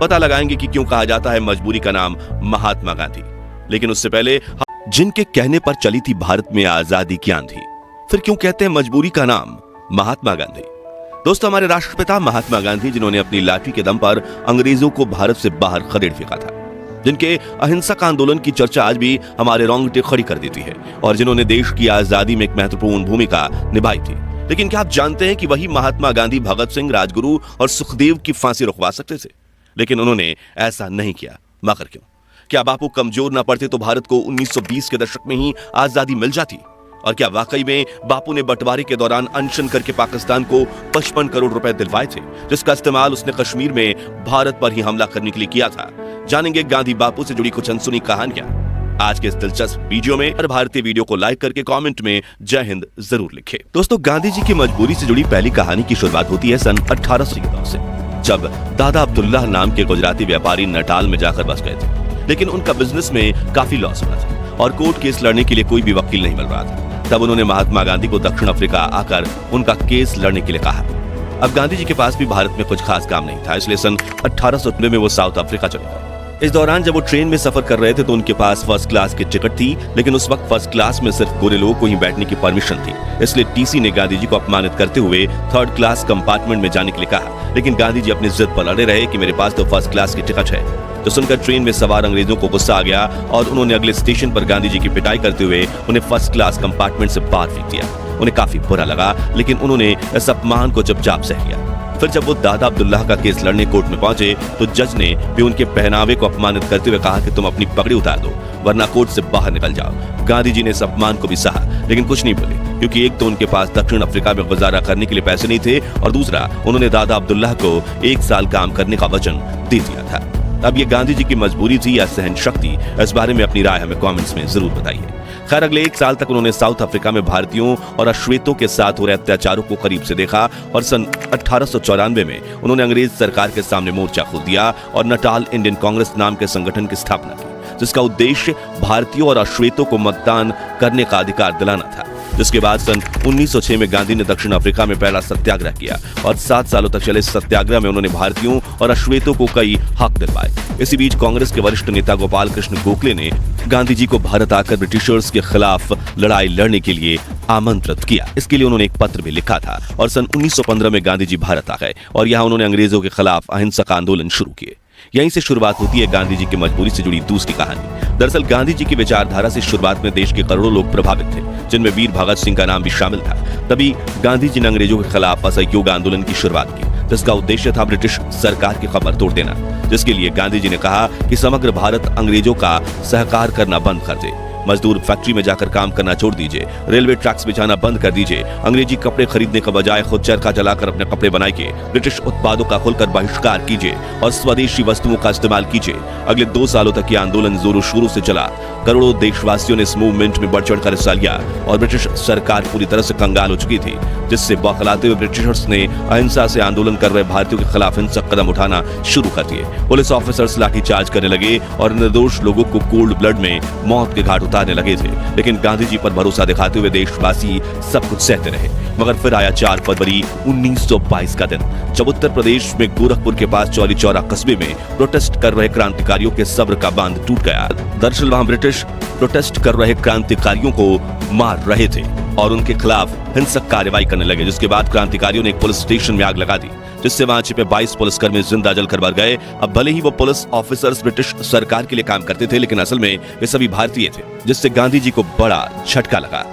पता लगाएंगे कि क्यों कहा जाता है मजबूरी का नाम महात्मा गांधी। लेकिन उससे पहले जिनके कहने पर चली थी भारत में आजादी की आंधी, फिर क्यों कहते हैं मजबूरी का नाम महात्मा गांधी? दोस्तों, हमारे राष्ट्रपिता महात्मा गांधी, जिन्होंने अपनी लाठी के दम पर अंग्रेजों को भारत से बाहर खदेड़ फेंका था, जिनके अहिंसक आंदोलन की चर्चा आज भी हमारे रोंगटे खड़ी कर देती है, और जिन्होंने देश की आजादी में एक महत्वपूर्ण भूमिका निभाई थी। लेकिन क्या आप जानते हैं कि वही महात्मा गांधी भगत सिंह, राजगुरु और सुखदेव की फांसी रुकवा सकते थे? लेकिन उन्होंने ऐसा नहीं किया। मगर क्यों? क्या बापू कमजोर न पड़ते तो भारत को 1920 के दशक में ही आजादी मिल जाती? और क्या वाकई में बापू ने बंटवारे के दौरान अनशन करके पाकिस्तान को 55 करोड़ रुपए दिलवाए थे, जिसका इस्तेमाल उसने कश्मीर में भारत पर ही हमला करने के लिए किया था? जानेंगे गांधी बापू से जुड़ी कुछ अनसुनी कहानियां आज के इस दिलचस्प वीडियो में। हर भारतीय वीडियो को लाइक करके कमेंट में जय हिंद जरूर लिखें। दोस्तों, गांधी जी की मजबूरी से जुड़ी पहली कहानी की शुरुआत होती है सन 1809 से, जब दादा अब्दुल्लाह नाम के गुजराती व्यापारी नटाल में जाकर बस गए थे। लेकिन उनका बिजनेस में काफी लॉस हुआ था और कोर्ट केस लड़ने के लिए कोई भी वकील नहीं मिल रहा था। तब उन्होंने महात्मा गांधी को दक्षिण अफ्रीका आकर उनका केस लड़ने के लिए कहा। अब गांधी जी के पास भी भारत में कुछ खास काम नहीं था, इसलिए सन 1890 में वो साउथ अफ्रीका चले गए। इस दौरान जब वो ट्रेन में सफर कर रहे थे तो उनके पास फर्स्ट क्लास की टिकट थी, लेकिन उस वक्त फर्स्ट क्लास में सिर्फ गोरे लोगों को ही बैठने की परमिशन थी। इसलिए टीसी ने गांधी जी को अपमानित करते हुए थर्ड क्लास कंपार्टमेंट में जाने के लिए कहा। लेकिन गांधी जी अपनी जिद पर अड़े रहे कि मेरे पास तो फर्स्ट क्लास की टिकट है। तो सुनकर ट्रेन में सवार अंग्रेजों को गुस्सा आ गया और उन्होंने अगले स्टेशन पर गांधी जी की पिटाई करते हुए उन्हें फर्स्ट क्लास कंपार्टमेंट से बाहर फेंक दिया। उन्हें काफी बुरा लगा, लेकिन उन्होंने इस अपमान को चुपचाप सह लिया। फिर जब वो दादा अब्दुल्लाह का केस लड़ने कोर्ट में पहुंचे तो जज ने भी उनके पहनावे को अपमानित करते हुए कहा कि तुम अपनी पगड़ी उतार दो, वरना कोर्ट से बाहर निकल जाओ। गांधी जी ने इस अपमान को भी सहा, लेकिन कुछ नहीं बोले, क्योंकि एक तो उनके पास दक्षिण अफ्रीका में गुजारा करने के लिए पैसे नहीं थे, और दूसरा उन्होंने दादा अब्दुल्लाह को 1 साल काम करने का वचन दे दिया था। अब ये गांधी जी की मजबूरी थी या सहन शक्ति? इस बारे में अपनी राय हमें कमेंट्स में जरूर बताइए। खैर, अगले 1 साल तक उन्होंने साउथ अफ्रीका में भारतीयों और अश्वेतों के साथ हो रहे अत्याचारों को करीब से देखा, और सन 1894 में उन्होंने अंग्रेज सरकार के सामने मोर्चा खोल दिया और नटाल इंडियन कांग्रेस नाम के संगठन की स्थापना की, जिसका उद्देश्य भारतीयों और अश्वेतों को मतदान करने का अधिकार दिलाना था। जिसके बाद सन 1906 में गांधी ने दक्षिण अफ्रीका में पहला सत्याग्रह किया, और 7 सालों तक चले इस सत्याग्रह में उन्होंने भारतीयों और अश्वेतों को कई हक दिलवाए। इसी बीच कांग्रेस के वरिष्ठ नेता गोपाल कृष्ण गोखले ने गांधी जी को भारत आकर ब्रिटिशर्स के खिलाफ लड़ाई लड़ने के लिए आमंत्रित किया। इसके लिए उन्होंने एक पत्र भी लिखा था, और सन 1915 में गांधी जी भारत आ गए और यहाँ उन्होंने अंग्रेजों के खिलाफ अहिंसक आंदोलन शुरू किए। यहीं से शुरुआत होती है गांधी जी की मजबूरी से जुड़ी दूसरी कहानी। दरअसल गांधी जी की विचारधारा से शुरुआत में देश के करोड़ों लोग प्रभावित थे, जिनमें वीर भगत सिंह का नाम भी शामिल था। तभी गांधी जी ने अंग्रेजों के खिलाफ असहयोग आंदोलन की शुरुआत की, जिसका उद्देश्य था ब्रिटिश सरकार की कमर तोड़ देना, जिसके लिए गांधी जी ने कहा कि समग्र भारत अंग्रेजों का सहकार करना बंद कर दे, मजदूर फैक्ट्री में जाकर काम करना छोड़ दीजिए, रेलवे ट्रैक्स बिछाना बंद कर दीजिए, अंग्रेजी कपड़े खरीदने का बजाय खुद चरखा चलाकर अपने कपड़े बनाइए, ब्रिटिश उत्पादों का खुलकर बहिष्कार कीजिए और स्वदेशी वस्तुओं का इस्तेमाल कीजिए। अगले 2 सालों तक यह आंदोलन जोरों शोरों से चला। करोड़ों देशवासियों ने इस मूवमेंट में बढ़ चढ़कर हिस्सा लिया और ब्रिटिश सरकार पूरी तरह से कंगाल हो चुकी थी, जिससे बौखलाते हुए ब्रिटिशर्स ने अहिंसा से आंदोलन कर रहे भारतीयों के खिलाफ हिंसक कदम उठाना शुरू कर दिए। पुलिस ऑफिसर्स लाठीचार्ज करने लगे और निर्दोष लोगों को कोल्ड ब्लड में मौत के घाट उतारने लगे थे। लेकिन गांधी जी पर भरोसा दिखाते हुए देशवासी सब कुछ सहते रहे। मगर फिर आया 4 फरवरी 1922 का दिन, जब उत्तर प्रदेश में गोरखपुर के पास चौरी चौरा कस्बे में प्रोटेस्ट कर रहे क्रांतिकारियों के सब्र का बांध टूट गया। दरअसल वहां ब्रिटिश प्रोटेस्ट कर रहे क्रांतिकारियों को मार रहे थे और उनके खिलाफ हिंसक कार्रवाई करने लगे, जिसके बाद क्रांतिकारियों ने एक पुलिस स्टेशन में आग लगा दी, जिससे वहां छिपे 22 पुलिसकर्मी जिंदा जलकर मर गए। अब भले ही वो पुलिस ऑफिसर्स ब्रिटिश सरकार के लिए काम करते थे, लेकिन असल में वे सभी भारतीय थे, जिससे गांधी जी को बड़ा झटका लगा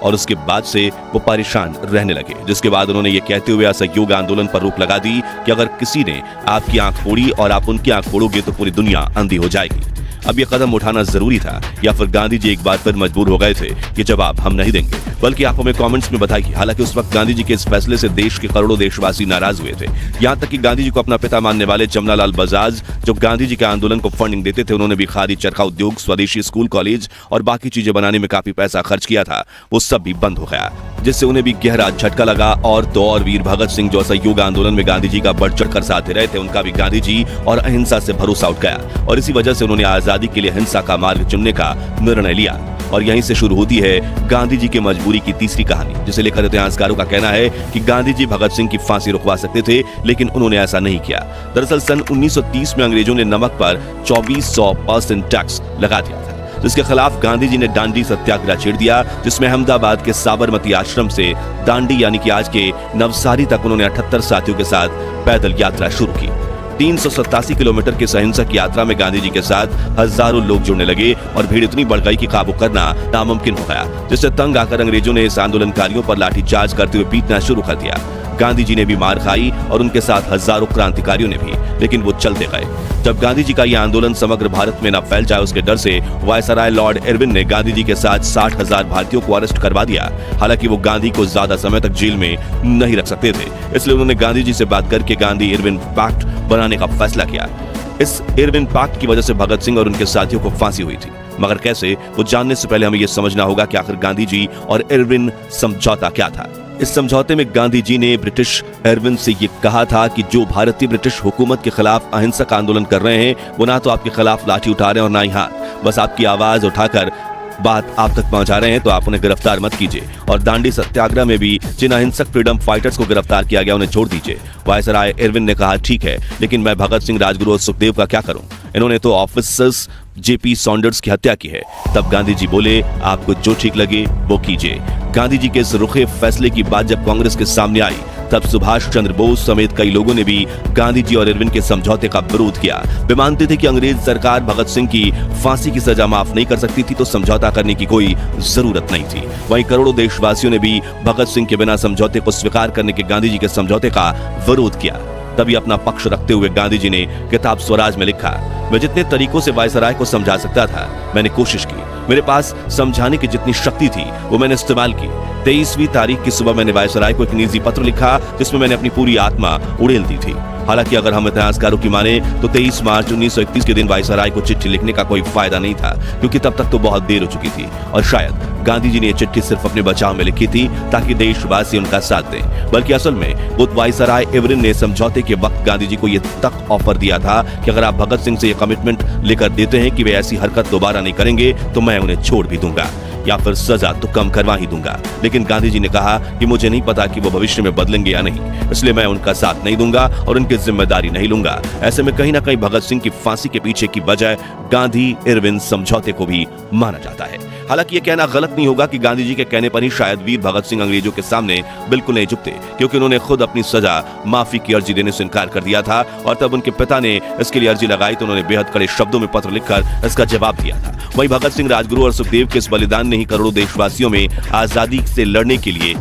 और उसके बाद से वो परेशान रहने लगे। जिसके बाद उन्होंने ये कहते हुए असहयोग आंदोलन पर रोक लगा दी कि अगर किसी ने आपकी आंख फोड़ी और आप उनकी आंख फोड़ोगे तो पूरी दुनिया अंधी हो जाएगी। अब ये कदम उठाना जरूरी था, या फिर गांधी जी एक बार फिर मजबूर हो गए थे कि जवाब हम नहीं देंगे? बल्कि आप हमें कमेंट्स में बताइए। हालांकि उस वक्त गांधी जी के इस फैसले से देश के करोड़ों देशवासी नाराज हुए थे। यहाँ तक कि गांधी जी को अपना पिता मानने वाले जमनालाल बजाज, जो गांधी जी के आंदोलन को फंडिंग देते थे, उन्होंने भी खादी, चरखा उद्योग, स्वदेशी स्कूल कॉलेज और बाकी चीजें बनाने में काफी पैसा खर्च किया था, वो सब भी बंद हो गया, जिससे उन्हें भी गहरा झटका लगा। और तो और वीर भगत सिंह, जो असहयोग आंदोलन में गांधी जी का बढ़ चढ़कर साथ दे रहे थे, उनका भी गांधी जी और अहिंसा से भरोसा उठ गया और इसी वजह से उन्होंने आजादी के लिए हिंसा का मार्ग चुनने का निर्णय लिया। और यहीं से शुरू होती है गांधी जी की मजबूरी की तीसरी कहानी, जिसे लेकर इतिहासकारों का कहना है कि गांधी जी भगत सिंह की फांसी रुकवा सकते थे, लेकिन उन्होंने ऐसा नहीं किया। दरअसल सन 1930 में अंग्रेजों ने नमक पर 2400% टैक्स लगा दिया था, जिसके खिलाफ गांधी जी ने दांडी सत्याग्रह छेड़ दिया, जिसमें अहमदाबाद के साबरमती आश्रम से दांडी यानी कि आज के नवसारी तक उन्होंने 78 साथियों के साथ पैदल यात्रा शुरू की। 387 किलोमीटर की अहिंसक यात्रा में गांधी जी के साथ हजारों लोग जुड़ने लगे और भीड़ इतनी बढ़ गई कि काबू करना नामुमकिन हो गया, जिससे तंग आकर अंग्रेजों ने इस आंदोलनकारियों पर लाठीचार्ज करते हुए पीटना शुरू कर दिया। गांधी जी ने भी मार खाई और उनके साथ हजारों क्रांतिकारियों ने भी, लेकिन वो चलते गए। जब गांधी जी का यह आंदोलन समग्र भारत में न फैल जाए, उसके डर से वायसराय लॉर्ड इरविन ने गांधी जी के साथ 60,000 भारतीयों को अरेस्ट करवा दिया। हालांकि वो गांधी को ज्यादा समय तक जेल में नहीं रख सकते थे, इसलिए उन्होंने गांधी जी से बात करके गांधी इरविन पैक्ट बनाने का फैसला किया। इस इरविन पैक्ट की वजह से भगत सिंह और उनके साथियों को फांसी हुई थी, मगर कैसे, वो जानने से पहले हमें यह समझना होगा कि आखिर गांधी जी और इरविन समझौता क्या था। इस समझौते में गांधी जी ने ब्रिटिश इरविन से ये कहा था कि जो भारतीय ब्रिटिश हुकूमत के खिलाफ अहिंसक आंदोलन कर रहे हैं, वो ना तो आपके खिलाफ लाठी उठा रहे हैं और ना ही हाथ, बस आपकी आवाज उठाकर बात आप तक पहुंचा रहे हैं, तो आप उन्हें गिरफ्तार मत कीजिए। और दांडी सत्याग्रह में भी जिन अहिंसक फ्रीडम फाइटर्स को गिरफ्तार किया गया, उन्हें छोड़ दीजिए। वायसराय इरविन ने कहा, ठीक है, लेकिन मैं भगत सिंह, राजगुरु और सुखदेव का क्या करूं? इन्होंने तो ऑफिसर्स जेपी सॉन्डर्स की हत्या की है। तब गांधी जी बोले, आपको जो ठीक लगे वो कीजिए। गांधी जी के इस रुखे फैसले की बात जब कांग्रेस के सामने आई, तब सुभाष चंद्र बोस समेत कई लोगों ने भी गांधी जी और इरविन के समझौते का विरोध किया। वे मानते थे कि अंग्रेज सरकार भगत सिंह की फांसी की सजा माफ नहीं कर सकती थी, तो समझौता करने की कोई जरूरत नहीं थी। वहीं करोड़ों देशवासियों ने भी भगत सिंह के बिना समझौते को स्वीकार करने के गांधी जी के समझौते का विरोध किया। तभी अपना पक्ष रखते हुए गांधी जी ने किताब स्वराज में लिखा, मैं जितने तरीकों से वायसराय को समझा सकता था मैंने कोशिश की। मेरे पास समझाने की जितनी शक्ति थी वो मैंने इस्तेमाल की। 23वीं तारीख की सुबह मैंने वायसराय को एक निजी पत्र लिखा, जिसमें मैंने अपनी पूरी आत्मा उड़ेल दी थी। हालांकि अगर हम इतिहासकारों की माने तो 23 मार्च 1931 के दिन वायसराय को चिट्ठी लिखने का कोई फायदा नहीं था, क्योंकि तब तक तो बहुत देर हो चुकी थी और शायद गांधी जी ने यह चिट्ठी सिर्फ अपने बचाव में लिखी थी ताकि देशवासी उनका साथ दें। बल्कि असल में वो वायसराय इरविन ने समझौते के वक्त गांधी जी को यह तक ऑफर दिया था कि अगर आप भगत सिंह से यह कमिटमेंट लेकर देते हैं कि वे ऐसी हरकत दोबारा नहीं करेंगे, तो मैं उन्हें छोड़ भी दूंगा या फिर सजा तो कम करवा ही दूंगा। लेकिन गांधी जी ने कहा कि मुझे नहीं पता कि वो भविष्य में बदलेंगे या नहीं, इसलिए मैं उनका साथ नहीं दूंगा और उनकी जिम्मेदारी नहीं लूंगा। ऐसे में कहीं ना कहीं भगत सिंह की फांसी के पीछे की वजह गांधी इरविन समझौते को भी माना जाता है। हालांकि यह कहना गलत नहीं होगा कि गांधी जी के कहने पर ही शायद वीर भगत सिंह अंग्रेजों के सामने बिल्कुल नहीं झुकते, क्योंकि उन्होंने खुद अपनी सजा माफी की अर्जी देने से इनकार कर दिया था और तब उनके पिता ने इसके लिए अर्जी लगाई तो उन्होंने बेहद कड़े शब्दों में पत्र लिखकर इसका जवाब दिया था। वहीं भगत सिंह, राजगुरु और सुखदेव के इस बलिदान ने ही करोड़ों देशवासियों में आजादी से लड़ने के लिए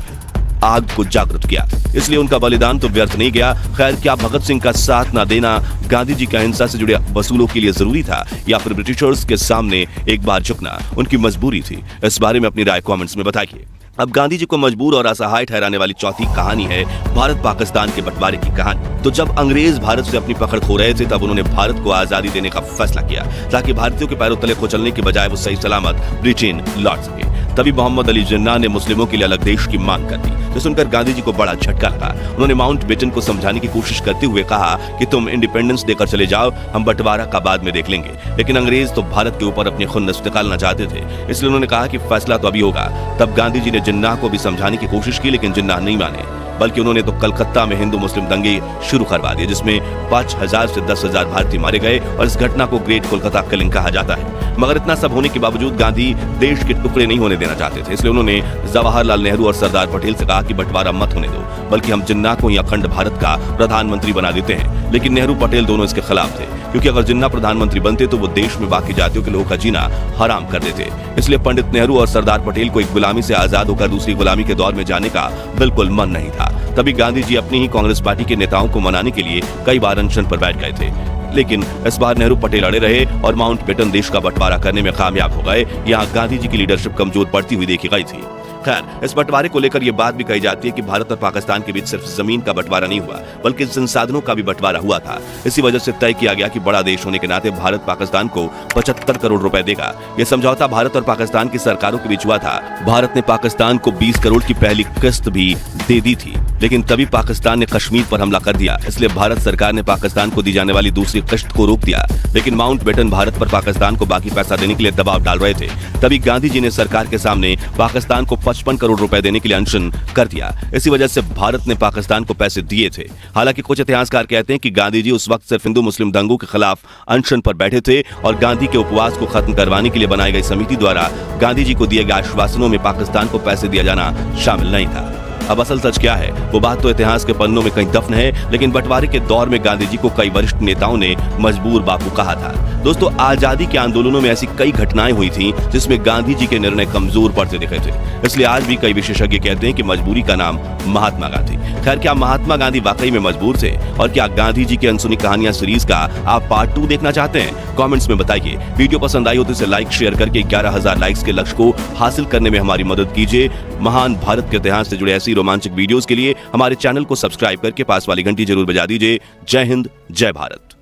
आग को जागृत किया, इसलिए उनका बलिदान तो व्यर्थ नहीं गया। खैर, क्या भगत सिंह का साथ न देना गांधी जी की अहिंसा से जुड़े वसूलों के लिए जरूरी था, या फिर ब्रिटिशर्स के सामने एक बार झुकना उनकी मजबूरी थी? इस बारे में अपनी राय कमेंट्स में बताइए। अब गांधी जी को मजबूर और असहाय ठहराने वाली चौथी कहानी है भारत पाकिस्तान के बंटवारे की कहानी। तो जब अंग्रेज भारत से अपनी पकड़ खो रहे थे, तब उन्होंने भारत को आजादी देने का फैसला किया ताकि भारतीयों के पैरों तले कुचलने के बजाय वो सही सलामत ब्रिटेन लौट सके। तभी मोहम्मद अली जिन्ना ने मुस्लिमों के लिए अलग देश की मांग कर दी, जो सुनकर गांधी जी को बड़ा झटका लगा। उन्होंने माउंटबेटन को समझाने की कोशिश करते हुए कहा कि तुम इंडिपेंडेंस देकर चले जाओ, हम बंटवारा का बाद में देख लेंगे। लेकिन अंग्रेज तो भारत के ऊपर अपनी खुन्नस निकालना चाहते थे, इसलिए उन्होंने कहा कि फैसला तो अभी होगा। तब गांधी जी ने जिन्ना को भी समझाने की कोशिश की, लेकिन जिन्ना नहीं माने, बल्कि उन्होंने तो कलकत्ता में हिंदू मुस्लिम दंगे शुरू करवा दिए, जिसमें 5000 से 10,000 भारतीय मारे गए और इस घटना को ग्रेट कोलकाता किलिंग कहा जाता है। मगर इतना सब होने के बावजूद गांधी देश के टुकड़े नहीं होने देना चाहते थे, इसलिए उन्होंने जवाहरलाल नेहरू और सरदार पटेल से कहा कि बंटवारा मत होने दो, बल्कि हम जिन्ना को ही अखंड भारत का प्रधानमंत्री बना देते हैं। लेकिन नेहरू पटेल दोनों इसके खिलाफ थे, क्योंकि अगर जिन्ना प्रधानमंत्री बनते तो वो देश में बाकी जातियों के लोगों का जीना हराम कर देते। इसलिए पंडित नेहरू और सरदार पटेल को एक गुलामी से आजाद होकर दूसरी गुलामी के दौर में जाने का बिल्कुल मन नहीं था। तभी गांधी जी अपनी ही कांग्रेस पार्टी के नेताओं को मनाने के लिए कई बार अनशन पर बैठ गए थे, लेकिन इस बार नेहरू पटेल अड़े रहे और माउंटबेटन देश का बंटवारा करने में कामयाब हो गए। यहाँ गांधी जी की लीडरशिप कमजोर पड़ती हुई देखी गई थी। खैर, इस बंटवारे को लेकर यह बात भी कही जाती है कि भारत और पाकिस्तान के बीच सिर्फ जमीन का बंटवारा नहीं हुआ, बल्कि संसाधनों का भी बंटवारा हुआ था। इसी वजह से तय किया गया कि बड़ा देश होने के नाते भारत पाकिस्तान को 75 करोड़ रुपए देगा। यह समझौता भारत और पाकिस्तान की सरकारों के बीच हुआ था। भारत ने पाकिस्तान को 20 करोड़ की पहली किस्त भी दे दी थी, लेकिन तभी पाकिस्तान ने कश्मीर पर हमला कर दिया, इसलिए भारत सरकार ने पाकिस्तान को दी जाने वाली दूसरी किस्त को रोक दिया। लेकिन माउंटबेटन भारत पर पाकिस्तान को बाकी पैसा देने के लिए दबाव डाल रहे थे। तभी गांधी जी ने सरकार के सामने पाकिस्तान को 55 करोड़ रुपए देने के लिए अनशन कर दिया। इसी वजह से भारत ने पाकिस्तान को पैसे दिए थे। हालांकि कुछ इतिहासकार कहते हैं कि गांधी जी उस वक्त सिर्फ हिंदू मुस्लिम दंगों के खिलाफ अनशन पर बैठे थे और गांधी के उपवास को खत्म करवाने के लिए बनाई गई समिति द्वारा गांधी जी को दिए गए आश्वासनों में पाकिस्तान को पैसे दिया जाना शामिल नहीं था। अब असल सच क्या है, वो बात तो इतिहास के पन्नों में कहीं दफन है, लेकिन बंटवारे के दौर में गांधी जी को कई वरिष्ठ नेताओं ने मजबूर बापू कहा था। दोस्तों, आजादी के आंदोलनों में ऐसी कई घटनाएं हुई थीं जिसमें गांधी जी के निर्णय कमजोर पड़ते दिखे थे। इसलिए आज भी कई विशेषज्ञ कहते हैं कि मजबूरी का नाम महात्मा गांधी। खैर, क्या महात्मा गांधी वाकई में मजबूर थे? और क्या गांधी जी की अनसुनी कहानियां सीरीज का आप पार्ट 2 देखना चाहते हैं? कमेंट्स में बताइए। वीडियो पसंद आई हो तो इसे लाइक शेयर करके 11,000 लाइक्स के लक्ष्य को हासिल करने में हमारी मदद कीजिए। महान भारत के इतिहास से जुड़े ऐसी रोमांचक वीडियोस के लिए हमारे चैनल को सब्सक्राइब करके पास वाली घंटी जरूर बजा दीजिए। जय हिंद, जय भारत।